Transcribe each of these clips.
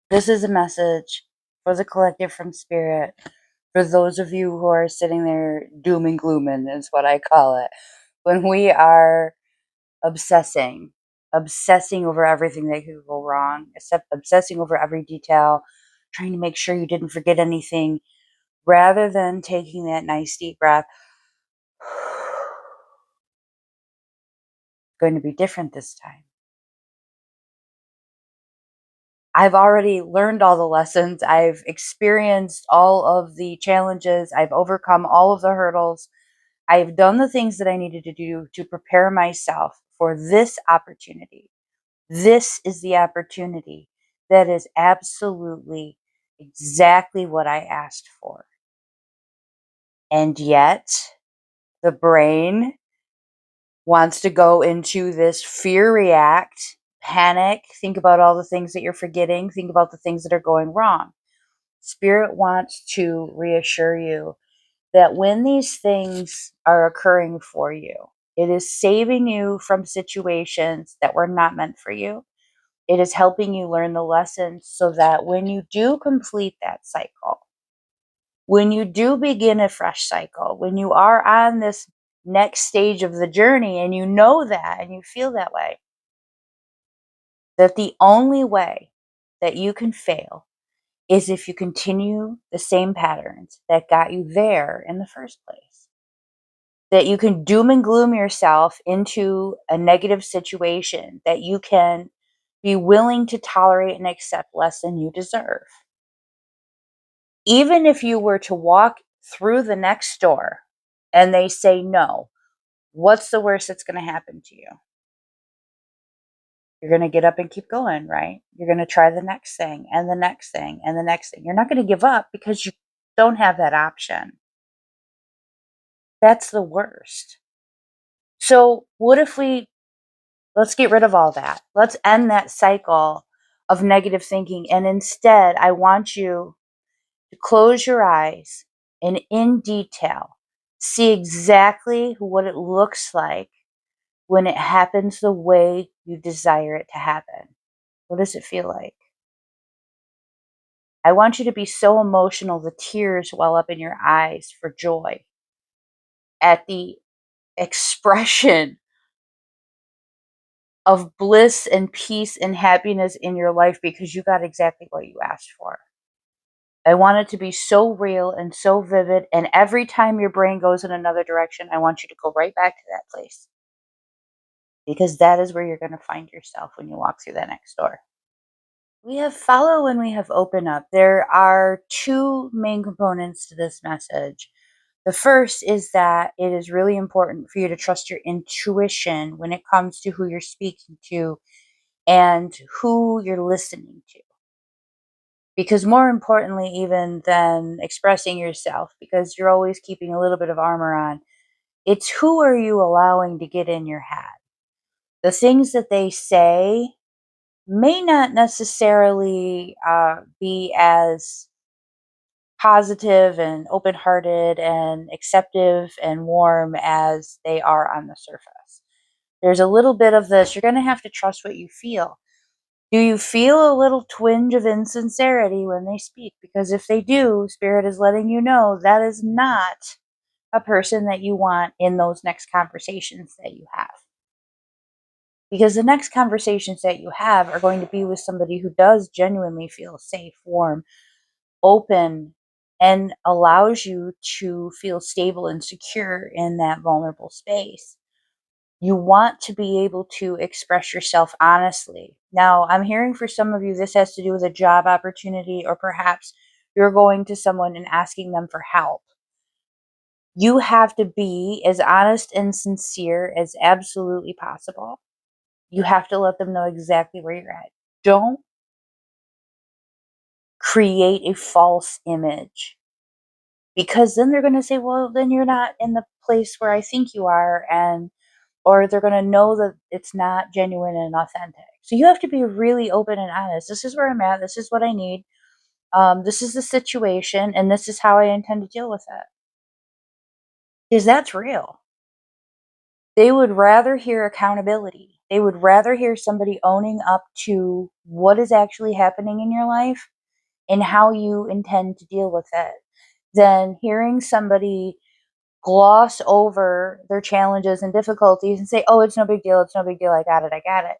This is a message for the collective from Spirit. For those of you who are sitting there doom and glooming, is what I call it. When we are obsessing over everything that could go wrong, obsessing over every detail, trying to make sure you didn't forget anything, rather than taking that nice deep breath. Going to be different this time. I've already learned all the lessons. I've experienced all of the challenges. I've overcome all of the hurdles. I've done the things that I needed to do to prepare myself for this opportunity. This is the opportunity that is absolutely exactly what I asked for. And yet, the brain wants to go into this fear react, panic, think about all the things that you're forgetting, think about the things that are going wrong. Spirit wants to reassure you that when these things are occurring for you, it is saving you from situations that were not meant for you. It is helping you learn the lessons so that when you do complete that cycle, when you do begin a fresh cycle, when you are on this next stage of the journey and you know that and you feel that way, that the only way that you can fail is if you continue the same patterns that got you there in the first place. That you can doom and gloom yourself into a negative situation, that you can be willing to tolerate and accept less than you deserve. Even if you were to walk through the next door and they say no, what's the worst that's going to happen to you? You're going to get up and keep going, right? You're going to try the next thing and the next thing and the next thing. You're not going to give up because you don't have that option. That's the worst. So, what if let's get rid of all that? Let's end that cycle of negative thinking. And instead, I want you to close your eyes and in detail see exactly what it looks like when it happens the way you desire it to happen. What does it feel like? I want you to be so emotional the tears well up in your eyes for joy at the expression of bliss and peace and happiness in your life because you got exactly what you asked for. I want it to be so real and so vivid. And every time your brain goes in another direction, I want you to go right back to that place because that is where you're going to find yourself when you walk through that next door. We have follow and we have open up. There are two main components to this message. The first is that it is really important for you to trust your intuition when it comes to who you're speaking to and who you're listening to. Because more importantly, even than expressing yourself, because you're always keeping a little bit of armor on, it's who are you allowing to get in your head? The things that they say may not necessarily be as positive and open hearted and acceptive and warm as they are on the surface. There's a little bit of this, you're going to have to trust what you feel. Do you feel a little twinge of insincerity when they speak? Because if they do, Spirit is letting you know that is not a person that you want in those next conversations that you have. Because the next conversations that you have are going to be with somebody who does genuinely feel safe, warm, open, and allows you to feel stable and secure in that vulnerable space. You want to be able to express yourself honestly. Now, I'm hearing for some of you this has to do with a job opportunity, or perhaps you're going to someone and asking them for help. You have to be as honest and sincere as absolutely possible. You have to let them know exactly where you're at. Don't create a false image because then they're going to say, well, then you're not in the place where I think you are. And or they're going to know that it's not genuine and authentic. So you have to be really open and honest. This is where I'm at. This is what I need. This is the situation, and this is how I intend to deal with it. Because that's real. They would rather hear accountability They would rather hear somebody owning up to what is actually happening in your life and how you intend to deal with it than hearing somebody gloss over their challenges and difficulties and say, oh, it's no big deal. It's no big deal. I got it. I got it.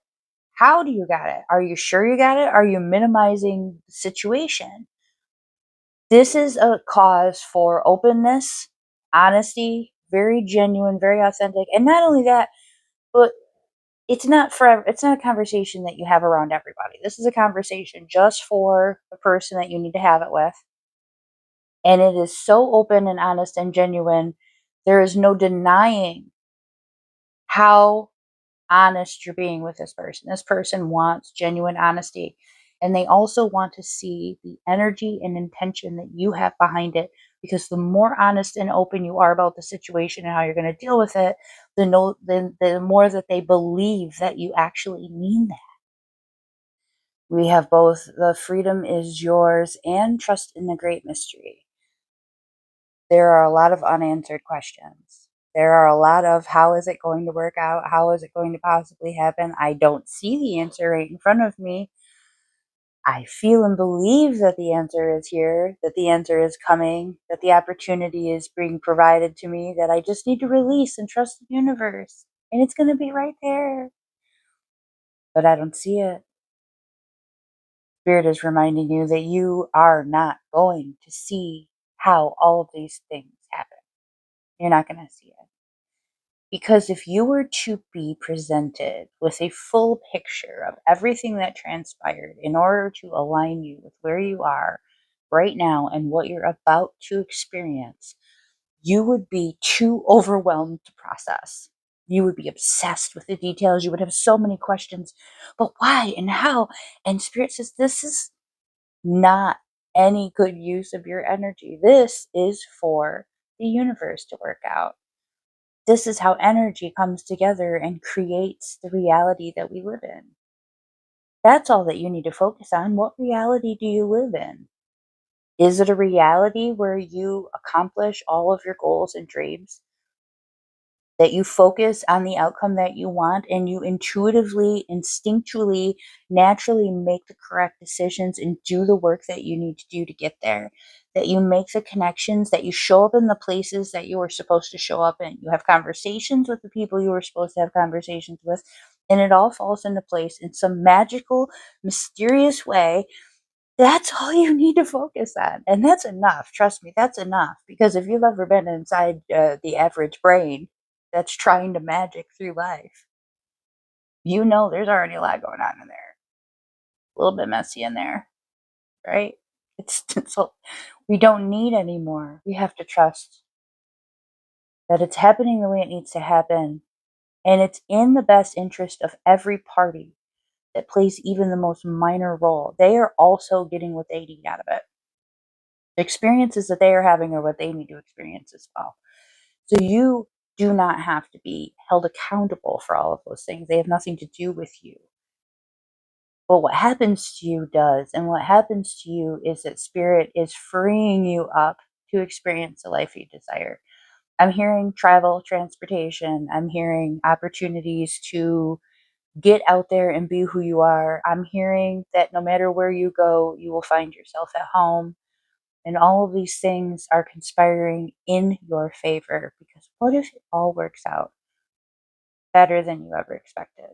How do you got it? Are you sure you got it? Are you minimizing the situation? This is a cause for openness, honesty, very genuine, very authentic. And not only that, but it's not a conversation that you have around everybody. This is a conversation just for the person that you need to have it with. And it is so open and honest and genuine. There is no denying how honest you're being with this person. This person wants genuine honesty. And they also want to see the energy and intention that you have behind it. Because the more honest and open you are about the situation and how you're going to deal with it, the more that they believe that you actually mean that. We have both the freedom is yours and trust in the great mystery. There are a lot of unanswered questions. There are a lot of how is it going to work out? How is it going to possibly happen? I don't see the answer right in front of me. I feel and believe that the answer is here, that the answer is coming, that the opportunity is being provided to me, that I just need to release and trust the universe. And it's going to be right there. But I don't see it. Spirit is reminding you that you are not going to see how all of these things happen. You're not going to see it. Because if you were to be presented with a full picture of everything that transpired in order to align you with where you are right now and what you're about to experience, you would be too overwhelmed to process. You would be obsessed with the details. You would have so many questions. But why and how? And Spirit says, this is not any good use of your energy. This is for the universe to work out. This is how energy comes together and creates the reality that we live in. That's all that you need to focus on. What reality do you live in? Is it a reality where you accomplish all of your goals and dreams? That you focus on the outcome that you want and you intuitively, instinctually, naturally make the correct decisions and do the work that you need to do to get there. That you make the connections, that you show up in the places that you were supposed to show up in. You have conversations with the people you were supposed to have conversations with, and it all falls into place in some magical, mysterious way. That's all you need to focus on. And that's enough. Trust me, that's enough. Because if you've ever been inside the average brain that's trying to magic through life, you know there's already a lot going on in there. A little bit messy in there, right? It's we don't need any more. We have to trust that it's happening the way it needs to happen. And it's in the best interest of every party that plays even the most minor role. They are also getting what they need out of it. The experiences that they are having are what they need to experience as well. So you do not have to be held accountable for all of those things. They have nothing to do with you. But what happens to you does. And what happens to you is that Spirit is freeing you up to experience the life you desire. I'm hearing travel, transportation. I'm hearing opportunities to get out there and be who you are. I'm hearing that no matter where you go, you will find yourself at home. And all of these things are conspiring in your favor because what if it all works out better than you ever expected?